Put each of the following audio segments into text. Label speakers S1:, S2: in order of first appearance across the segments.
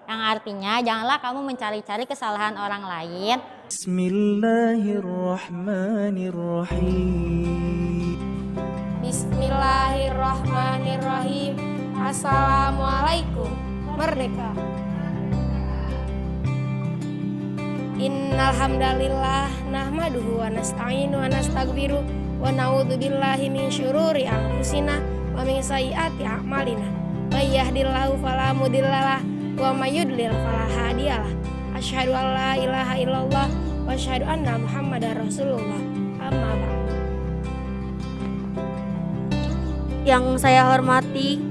S1: yang artinya janganlah kamu mencari-cari kesalahan orang lain.
S2: Bismillahirrahmanirrahim.
S3: Bismillahirrahmanirrahim. Assalamualaikum. Merdeka. Innal hamdalillah nahmaduhu wa nasta'inu wa nastaghfiruh wa na'udzubillahi min syururi anfusina wa min sayyiati a'malina. May yahdihillahu fala mudhillalah wa may yudlil fala hadiyalah. Asyhadu an la ilaha illallah wa asyhadu anna Muhammadar Rasulullah. Amma ba'du.
S4: Yang saya hormati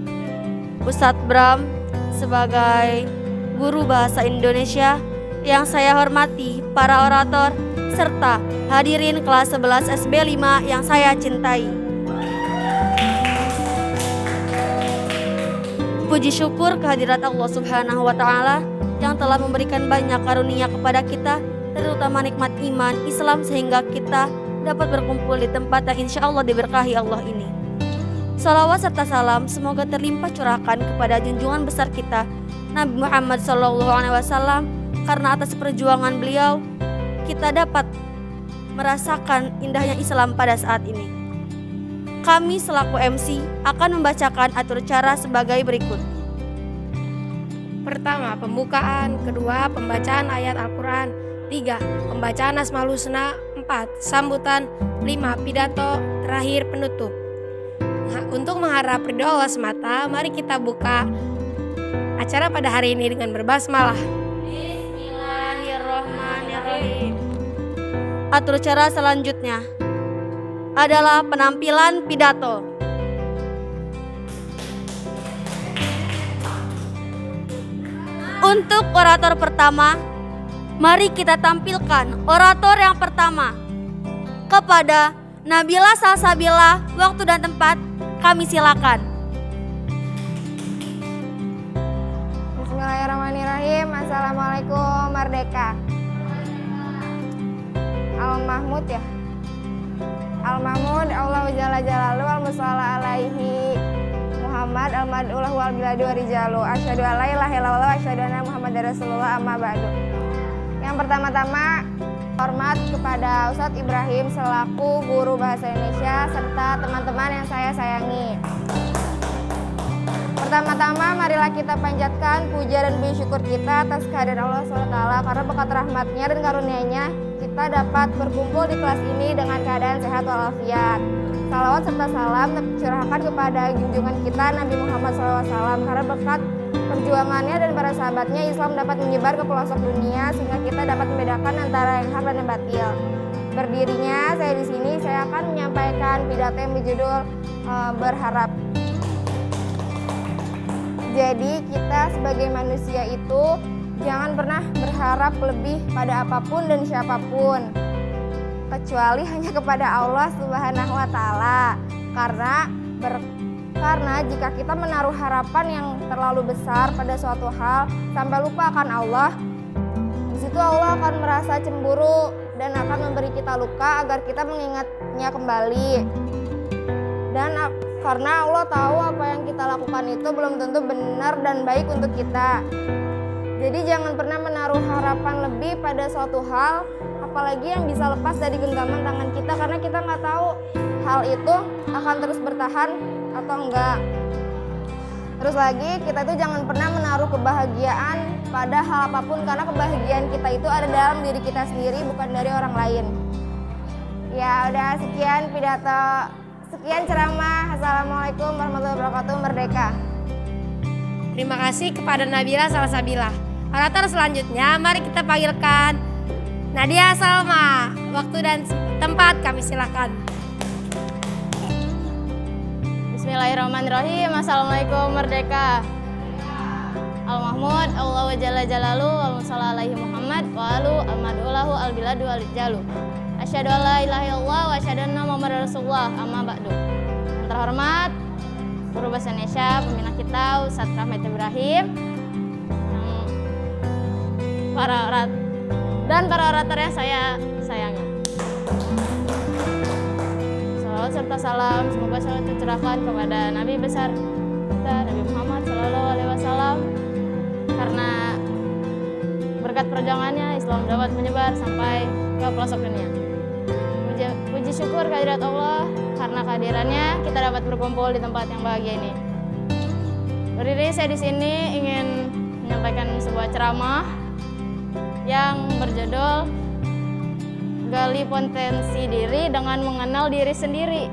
S4: Ustadz Bram sebagai guru bahasa Indonesia, yang saya hormati para orator serta hadirin kelas 11 SB5 yang saya cintai. Puji syukur kehadirat Allah Subhanahu wa taala yang telah memberikan banyak karunia kepada kita, terutama nikmat iman Islam sehingga kita dapat berkumpul di tempat yang insya Allah diberkahi Allah ini. Salawat serta salam semoga terlimpah curahkan kepada junjungan besar kita Nabi Muhammad SAW, karena atas perjuangan beliau kita dapat merasakan indahnya Islam pada saat ini. Kami selaku MC akan membacakan atur cara sebagai berikut.
S3: Pertama, pembukaan. Kedua, pembacaan ayat Al-Quran. 3, pembacaan Asmaul Husna. 4, sambutan. 5, pidato. Terakhir, penutup. Nah, untuk mengharap ridho Allah semata, mari kita buka acara pada hari ini dengan berbasmalah.
S4: Bismillahirrahmanirrahim. Atur cara selanjutnya adalah penampilan pidato. Untuk orator pertama, mari kita tampilkan orator yang pertama. Kepada Nabila Salsabila, waktu dan tempat kami silakan.
S5: Bismillahirrahmanirrahim. Assalamualaikum. Merdeka. Al-Mahmud ya. Al-Mahmud Allahu Jalla Jalalu al-Musalla alaihi Muhammad al-Mad'ulah wal biladu wa rijalu. Asyhadu an la ilaha illallah wa asyhadu anna Muhammadar Rasulullah, amma ba'du. Yang pertama-tama, hormat kepada Ustadz Ibrahim selaku guru bahasa Indonesia serta teman-teman yang saya sayangi. Pertama-tama marilah kita panjatkan puja dan puji syukur kita atas kehadiran Allah SWT, karena berkat rahmatnya dan karunia-Nya kita dapat berkumpul di kelas ini dengan keadaan sehat walafiat. Salawat serta salam tercurahkan kepada junjungan kita Nabi Muhammad SAW, karena berkat perjuangannya dan para sahabatnya Islam dapat menyebar ke pelosok dunia sehingga kita dapat membedakan antara yang hak dan yang batil. Berdirinya saya di sini, saya akan menyampaikan pidato yang berjudul berharap. Jadi kita sebagai manusia itu jangan pernah berharap lebih pada apapun dan siapapun, kecuali hanya kepada Allah Subhanahu wa taala. Karena jika kita menaruh harapan yang terlalu besar pada suatu hal sampai lupa akan Allah, di situ Allah akan merasa cemburu dan akan memberi kita luka agar kita mengingatnya kembali. Dan karena Allah tahu apa yang kita lakukan itu belum tentu benar dan baik untuk kita. Jadi jangan pernah menaruh harapan lebih pada suatu hal, apalagi yang bisa lepas dari genggaman tangan kita, karena kita nggak tahu hal itu akan terus bertahan atau enggak. Terus lagi, kita itu jangan pernah menaruh kebahagiaan pada hal apapun, karena kebahagiaan kita itu ada dalam diri kita sendiri, bukan dari orang lain. Ya udah, sekian pidato, sekian ceramah. Assalamualaikum warahmatullahi wabarakatuh. Merdeka.
S3: Terima kasih kepada Nabila Salsabila. Orator selanjutnya, mari kita panggilkan Nadia Salma. Waktu dan tempat kami silakan.
S1: Bismillahirrahmanirrahim. Assalamualaikum. Merdeka. Al-Mahmud Allahu Jalla Jalalu al-Musalla alaihi Muhammad wa alu al-Mad'ulahu al-Biladu al-Jalu. Asyhadu an la ilaha illallah wa asyhadu anna Muhammadar Rasulullah, amma ba'du. Yang terhormat Guru Bahasa Indonesia pembina kita Ustadz Rahmat Ibrahim, para orator yang saya sayangi. Salawat serta salam semoga selalu tercurahkan kepada Nabi besar kita Nabi Muhammad SAW, karena perjuangannya Islam dapat menyebar sampai ke pelosok dunia. Puji syukur kehadirat Allah, karena kehadirannya kita dapat berkumpul di tempat yang bahagia ini. Berdiri saya di sini ingin menyampaikan sebuah ceramah yang berjudul Gali Potensi Diri dengan Mengenal Diri Sendiri.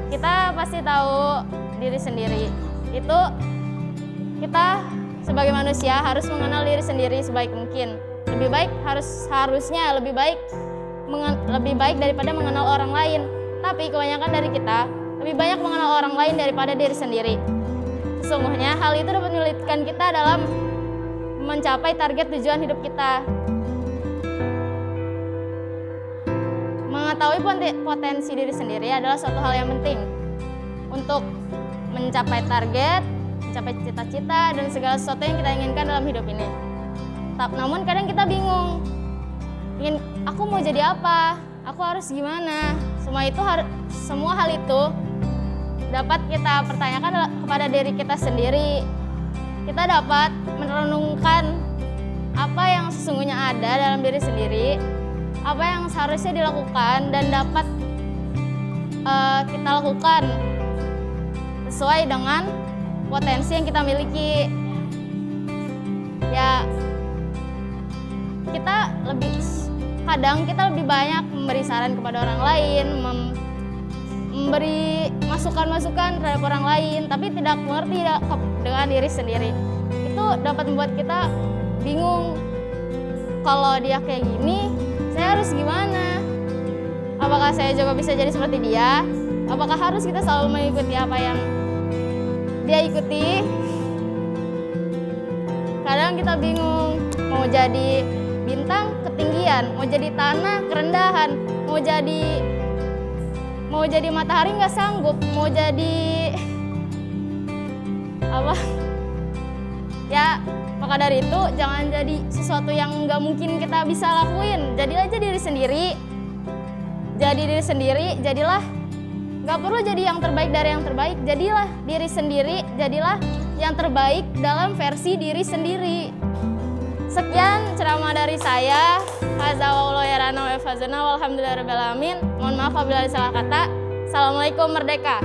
S1: Kita pasti tahu diri sendiri. Itu kita sebagai manusia harus mengenal diri sendiri sebaik mungkin. Lebih baik harusnya lebih baik daripada mengenal orang lain. Tapi kebanyakan dari kita lebih banyak mengenal orang lain daripada diri sendiri. Sesungguhnya hal itu dapat menyulitkan kita dalam mencapai target tujuan hidup kita. Mengetahui potensi diri sendiri adalah suatu hal yang penting untuk mencapai target, mencapai cita-cita, dan segala sesuatu yang kita inginkan dalam hidup ini. Namun kadang kita bingung, aku mau jadi apa? Aku harus gimana? Semua hal itu dapat kita pertanyakan kepada diri kita sendiri. Kita dapat merenungkan apa yang sesungguhnya ada dalam diri sendiri, apa yang seharusnya dilakukan dan dapat kita lakukan sesuai dengan potensi yang kita miliki. Ya, kadang kita lebih banyak memberi saran kepada orang lain, memberi masukan-masukan terhadap orang lain, tapi tidak mengerti dengan diri sendiri. Itu dapat membuat kita bingung. Kalau dia kayak gini, saya harus gimana? Apakah saya juga bisa jadi seperti dia? Apakah harus kita selalu mengikuti apa yang dia ikuti? Kadang kita bingung, mau jadi bintang ketinggian, mau jadi tanah kerendahan, mau jadi matahari nggak sanggup, mau jadi apa? Ya, maka dari itu jangan jadi sesuatu yang nggak mungkin kita bisa lakuin. Jadilah aja diri sendiri. Jadi diri sendiri, jadilah. Nggak perlu jadi yang terbaik dari yang terbaik. Jadilah diri sendiri, jadilah yang terbaik dalam versi diri sendiri. Sekian ceramah dari saya. Walhamdulillahirrahmanirrahim. Mohon maaf apabila ada salah kata. Assalamualaikum, merdeka.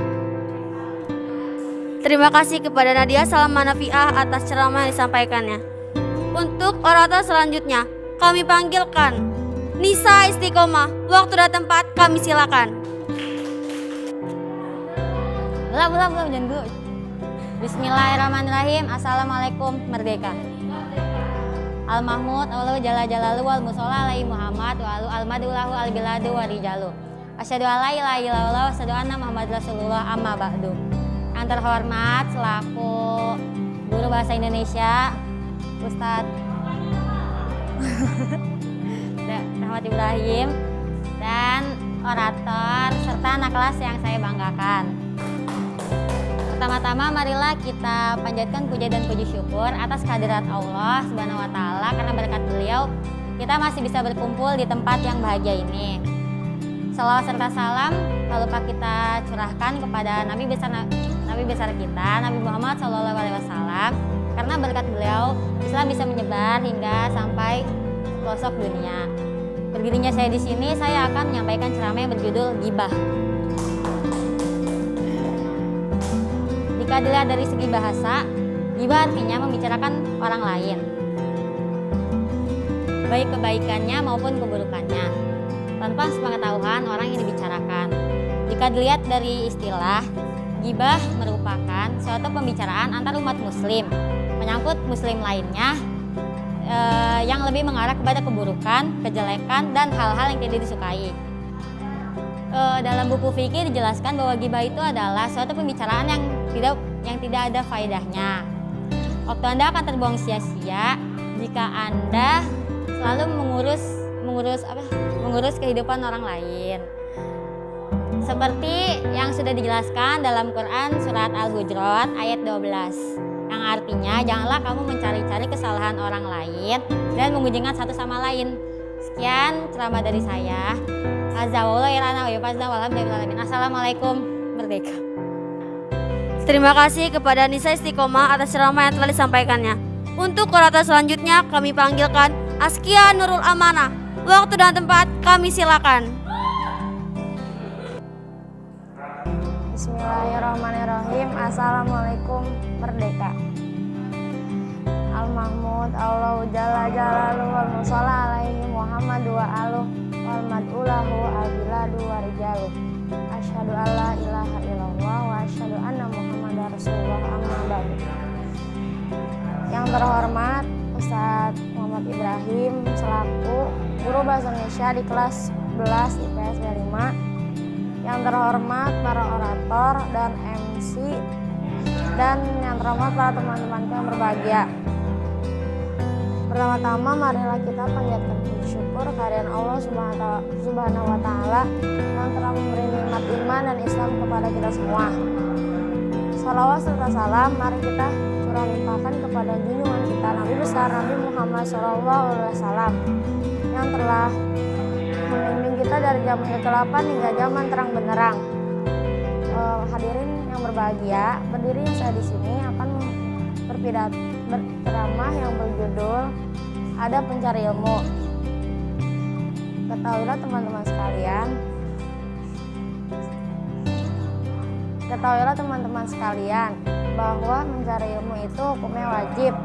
S4: Terima kasih kepada Nadia Salma Nafiah atas ceramah yang disampaikannya. Untuk orator selanjutnya, kami panggilkan Nisa Istiqomah. Waktu dan tempat kami silakan.
S2: Belum, jangan dulu. Bismillahirrahmanirrahim. Assalamualaikum, merdeka. Al-Mahmud, Allah Jalla Jalalu, wal Musola alaihi Muhammad, wa alu al-madulahu al-biladu wa rijalu. Asyhadu an la ilaha illallah wa asyhadu anna Muhammad Rasulullah, amma ba'du. Yang terhormat selaku guru bahasa Indonesia, Ustadz Rahmat Ibrahim, dan orator serta anak kelas yang saya banggakan. Pertama-tama marilah kita panjatkan puja dan puji syukur atas kehadirat Allah Subhanahu wa taala, karena berkat beliau kita masih bisa berkumpul di tempat yang bahagia ini. Salawat serta salam tak lupa kita curahkan kepada Nabi besar kita, Nabi Muhammad SAW, karena berkat beliau Islam bisa menyebar hingga sampai pelosok dunia. Berdirinya saya di sini, saya akan menyampaikan ceramah yang berjudul Ghibah. Jika dilihat dari segi bahasa, ghibah artinya membicarakan orang lain, baik kebaikannya maupun keburukannya, tanpa sepengetahuan orang yang dibicarakan. Jika dilihat dari istilah, ghibah merupakan suatu pembicaraan antar umat muslim, menyangkut muslim lainnya yang lebih mengarah kepada keburukan, kejelekan, dan hal-hal yang tidak disukai. Dalam buku fikih dijelaskan bahwa ghibah itu adalah suatu pembicaraan yang tidak ada faedahnya. Waktu Anda akan terbuang sia-sia jika Anda selalu mengurus kehidupan orang lain. Seperti yang sudah dijelaskan dalam Quran surat Al-Hujurat ayat 12, yang artinya janganlah kamu mencari-cari kesalahan orang lain dan memujikan satu sama lain. Sekian ceramah dari saya. Assalamualaikum, merdeka.
S4: Terima kasih kepada Nisa Istiqomah atas ceramah yang telah disampaikannya. Untuk orator selanjutnya kami panggilkan Askia Nurul Amanah. Waktu dan tempat kami silakan.
S5: Bismillahirrahmanirrahim. Assalamualaikum Merdeka. Al-Mahmud Allahu Jalla Jalaluhu wal Musalla alaihi Muhammad wa aluh wal mad'ulahu al-biladu wa rijaluh. Asyhadu an la ilaha illallah wa asyhadu anna Muhammadar Rasulullah amma ba'du. Yang terhormat Ustadz Muhammad Ibrahim selaku guru bahasa Indonesia di kelas 11 IPS 5. Yang terhormat para orator dan MC dan yang terhormat para teman-temanku yang berbahagia. Pertama-tama marilah kita panjatkan puji syukur kehadiran Allah Subhanahu wa taala yang telah memberi nikmat iman dan Islam kepada kita semua. Salawat serta salam mari kita curah limpahkan kepada junjungan kita Nabi besar Nabi Muhammad SAW yang telah membimbing kita dari zaman kegelapan hingga zaman terang benderang. Hadirin yang berbahagia, berdiri saya di sini akan berceramah yang berjudul Ada Pencari Ilmu. Ketahuilah teman-teman sekalian bahwa mencari ilmu itu hukumnya wajib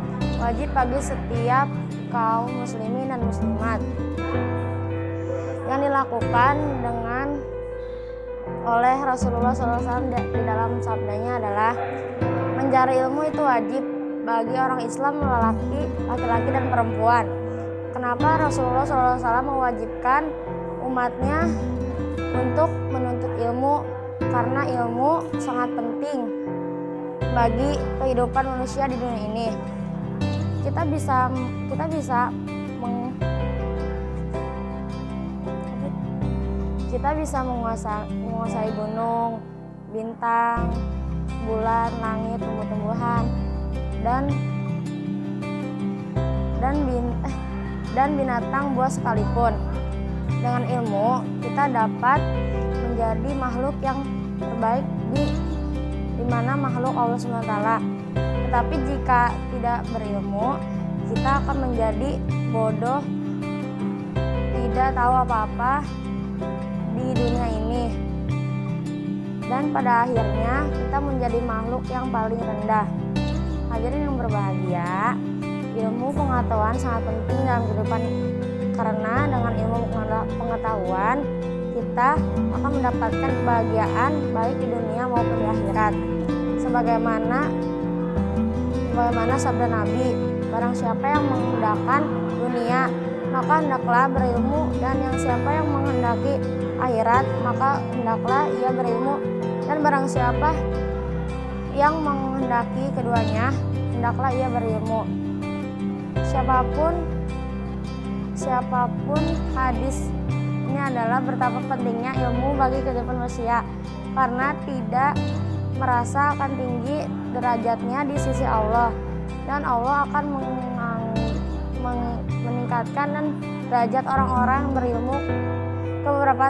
S5: bagi setiap kaum muslimin dan muslimat. Yang dilakukan oleh Rasulullah SAW di dalam sabdanya adalah mencari ilmu itu wajib bagi orang Islam laki-laki dan perempuan. Kenapa Rasulullah SAW mewajibkan umatnya untuk menuntut ilmu? Karena ilmu sangat penting bagi kehidupan manusia di dunia ini. Kita bisa menguasai gunung, bintang, bulan, langit, tumbuh-tumbuhan, dan binatang buas sekalipun. Dengan ilmu kita dapat menjadi makhluk yang terbaik di mana makhluk Allah SWT. Tetapi jika tidak berilmu, kita akan menjadi bodoh, tidak tahu apa-apa di dunia ini, dan pada akhirnya kita menjadi makhluk yang paling rendah. Hadirin yang berbahagia, ilmu pengetahuan sangat penting dalam kehidupan karena dengan ilmu pengetahuan kita akan mendapatkan kebahagiaan baik di dunia maupun di akhirat. Sebagaimana sabda Nabi, barang siapa yang menghendakkan dunia maka hendaklah berilmu, dan yang siapa yang menghendaki akhirat maka hendaklah ia berilmu, dan barang siapa yang menghendaki keduanya hendaklah ia berilmu. Siapapun hadis ini adalah betapa pentingnya ilmu bagi kehidupan manusia, karena tidak merasa akan tinggi derajatnya di sisi Allah, dan Allah akan meningkatkan dan derajat orang-orang yang berilmu ke beberapa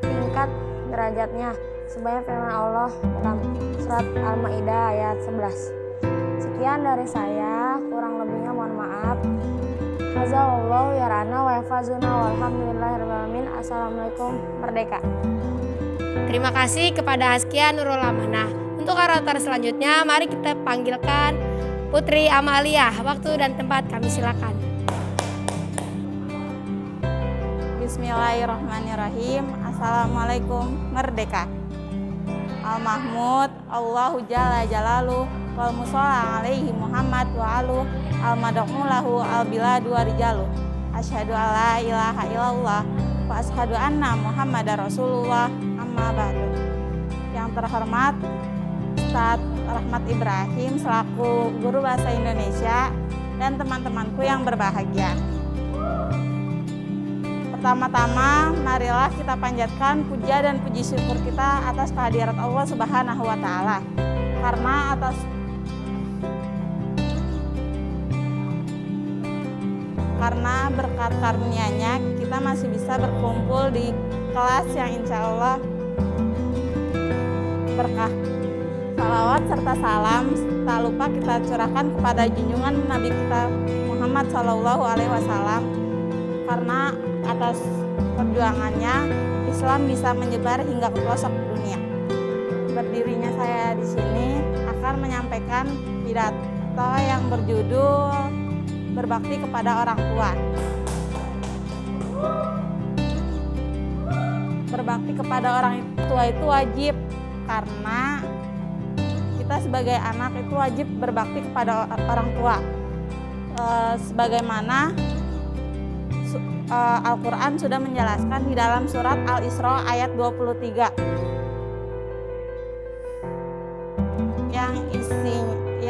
S5: tingkat derajatnya, sebanyak firman Allah dalam surat Al-Maidah ayat 11. Sekian dari saya, kurang lebihnya mohon maaf. Hazallahu yarana wa yafazuna walhamdulillahirabbil alamin. Assalamualaikum Merdeka.
S3: Terima kasih kepada Askia Nurul Amanah. Untuk orator selanjutnya mari kita panggilkan Putri Amalia. Waktu dan tempat kami silakan.
S6: Bismillahirrahmanirrahim. Assalamualaikum Merdeka. Al-Mahmud Allahu Jalla Jalaluhu wal Musalla alaihi Muhammad wa aluh al mad'ulahu al-biladu wa rijaluh. Asyhadu an la ilaha illallah wa asyhadu anna Muhammadar Rasulullah amma ba'du. Yang terhormat Ustadz Rahmat Ibrahim selaku guru bahasa Indonesia dan teman-temanku yang berbahagia. Pertama-tama, marilah kita panjatkan puja dan puji syukur kita atas kehadirat Allah Subhanahu wa taala. Karena berkat karunia-Nya kita masih bisa berkumpul di kelas yang insya Allah berkah. Salawat serta salam tak lupa kita curahkan kepada junjungan Nabi kita Muhammad SAW, karena atas perjuangannya Islam bisa menyebar hingga ke pelosok dunia. Berdirinya saya di sini akan menyampaikan pidato yang berjudul Berbakti kepada Orang Tua. Berbakti kepada orang tua itu wajib, karena kita sebagai anak itu wajib berbakti kepada orang tua. Sebagaimana Al-Quran sudah menjelaskan di dalam surat Al-Isra ayat 23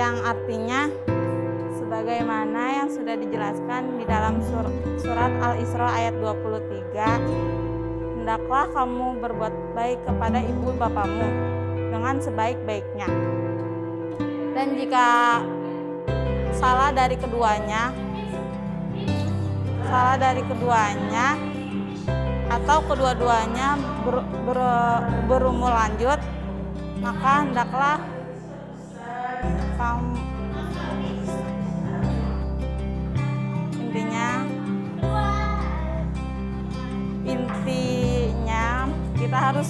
S6: yang artinya sebagaimana yang sudah dijelaskan di dalam surat Al-Isra ayat 23, hendaklah kamu berbuat baik kepada ibu bapamu dengan sebaik-baiknya, dan jika salah dari keduanya atau kedua-duanya berumur lanjut, maka hendaklah intinya kita harus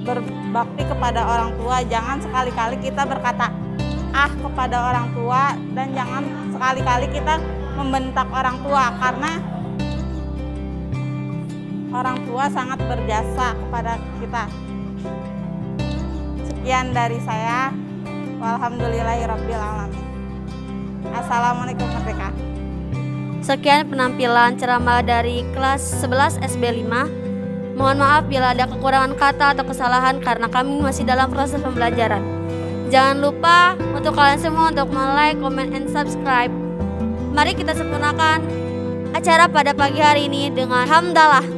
S6: berbakti kepada orang tua. Jangan sekali-kali kita berkata kepada orang tua, dan jangan sekali-kali kita membentak orang tua, karena orang tua sangat berjasa kepada kita. Sekian dari saya. Walhamdulillahirabbil alamin. Assalamualaikum Merdeka.
S4: Sekian penampilan ceramah dari kelas 11 SB5. Mohon maaf bila ada kekurangan kata atau kesalahan karena kami masih dalam proses pembelajaran. Jangan lupa untuk kalian semua untuk like, comment, and subscribe. Mari kita sempurnakan acara pada pagi hari ini dengan hamdalah.